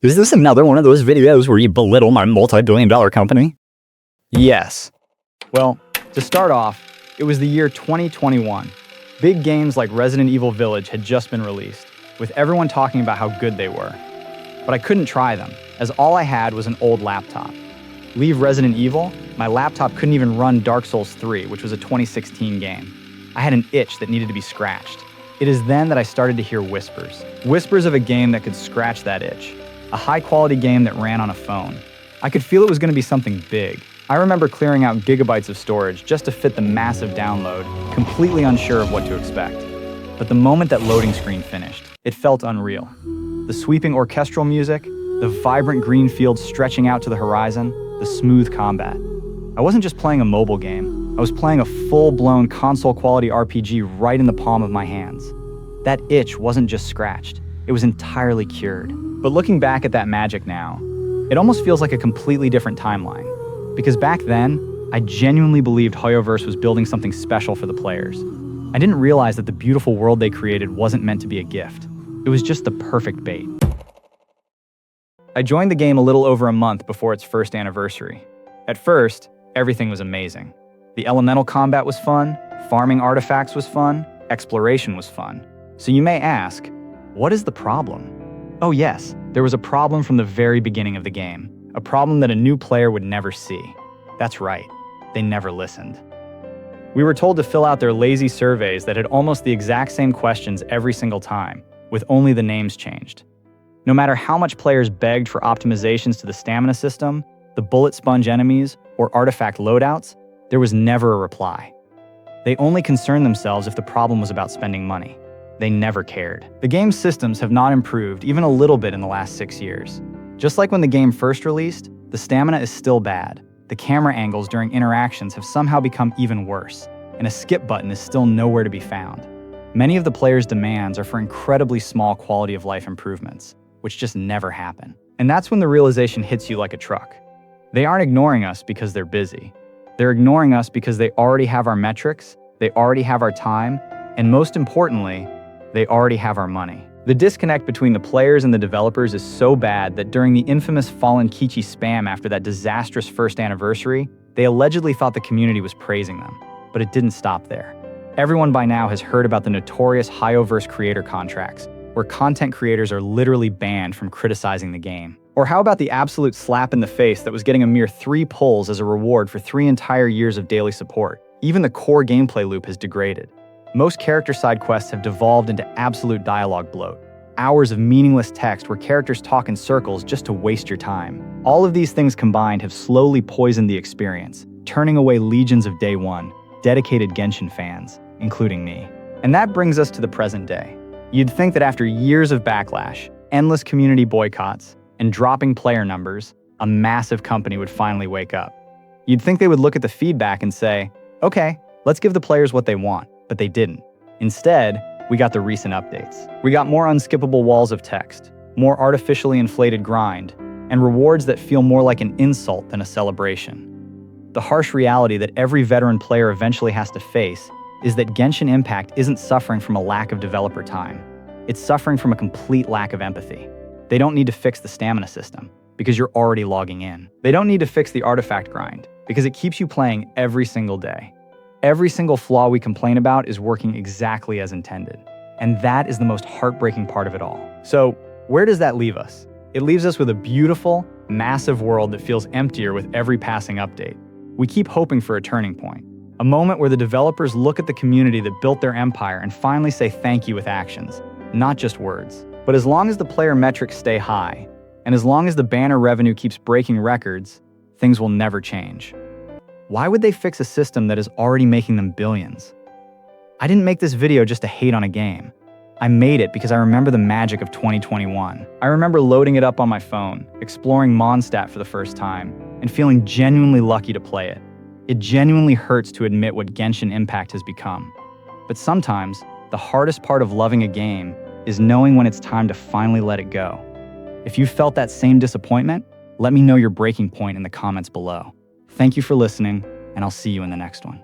Is this another one of those videos where you belittle my multi-billion-dollar company? Yes. Well, to start off, it was the year 2021. Big games like Resident Evil Village had just been released, with everyone talking about how good they were. But I couldn't try them, as all I had was an old laptop. Leave Resident Evil, my laptop couldn't even run Dark Souls 3, which was a 2016 game. I had an itch that needed to be scratched. It is then that I started to hear whispers. Whispers of a game that could scratch that itch. A high-quality game that ran on a phone. I could feel it was going to be something big. I remember clearing out gigabytes of storage just to fit the massive download, completely unsure of what to expect. But the moment that loading screen finished, it felt unreal. The sweeping orchestral music, the vibrant green fields stretching out to the horizon, the smooth combat. I wasn't just playing a mobile game, I was playing a full-blown console-quality RPG right in the palm of my hands. That itch wasn't just scratched, it was entirely cured. But looking back at that magic now, it almost feels like a completely different timeline. Because back then, I genuinely believed HoYoVerse was building something special for the players. I didn't realize that the beautiful world they created wasn't meant to be a gift. It was just the perfect bait. I joined the game a little over a month before its first anniversary. At first, everything was amazing. The elemental combat was fun, farming artifacts was fun, exploration was fun. So you may ask, what is the problem? Oh yes, there was a problem from the very beginning of the game. A problem that a new player would never see. That's right, they never listened. We were told to fill out their lazy surveys that had almost the exact same questions every single time, with only the names changed. No matter how much players begged for optimizations to the stamina system, the bullet sponge enemies, or artifact loadouts, there was never a reply. They only concerned themselves if the problem was about spending money. They never cared. The game's systems have not improved even a little bit in the last 6 years. Just like when the game first released, the stamina is still bad. The camera angles during interactions have somehow become even worse, and a skip button is still nowhere to be found. Many of the players' demands are for incredibly small quality of life improvements, which just never happen. And that's when the realization hits you like a truck. They aren't ignoring us because they're busy. They're ignoring us because they already have our metrics, they already have our time, and most importantly, they already have our money. The disconnect between the players and the developers is so bad that during the infamous fallen Qiqi spam after that disastrous first anniversary, they allegedly thought the community was praising them. But it didn't stop there. Everyone by now has heard about the notorious HoYoVerse creator contracts, where content creators are literally banned from criticizing the game. Or how about the absolute slap in the face that was getting a mere 3 pulls as a reward for 3 entire years of daily support? Even the core gameplay loop has degraded. Most character side quests have devolved into absolute dialogue bloat. Hours of meaningless text where characters talk in circles just to waste your time. All of these things combined have slowly poisoned the experience, turning away legions of Day 1, dedicated Genshin fans, including me. And that brings us to the present day. You'd think that after years of backlash, endless community boycotts, and dropping player numbers, a massive company would finally wake up. You'd think they would look at the feedback and say, okay, let's give the players what they want. But they didn't. Instead, we got the recent updates. We got more unskippable walls of text, more artificially inflated grind, and rewards that feel more like an insult than a celebration. The harsh reality that every veteran player eventually has to face is that Genshin Impact isn't suffering from a lack of developer time. It's suffering from a complete lack of empathy. They don't need to fix the stamina system, because you're already logging in. They don't need to fix the artifact grind, because it keeps you playing every single day. Every single flaw we complain about is working exactly as intended. And that is the most heartbreaking part of it all. So, where does that leave us? It leaves us with a beautiful, massive world that feels emptier with every passing update. We keep hoping for a turning point. A moment where the developers look at the community that built their empire and finally say thank you with actions, not just words. But as long as the player metrics stay high, and as long as the banner revenue keeps breaking records, things will never change. Why would they fix a system that is already making them billions? I didn't make this video just to hate on a game. I made it because I remember the magic of 2021. I remember loading it up on my phone, exploring Mondstadt for the first time, and feeling genuinely lucky to play it. It genuinely hurts to admit what Genshin Impact has become. But sometimes, the hardest part of loving a game is knowing when it's time to finally let it go. If you felt that same disappointment, let me know your breaking point in the comments below. Thank you for listening, and I'll see you in the next one.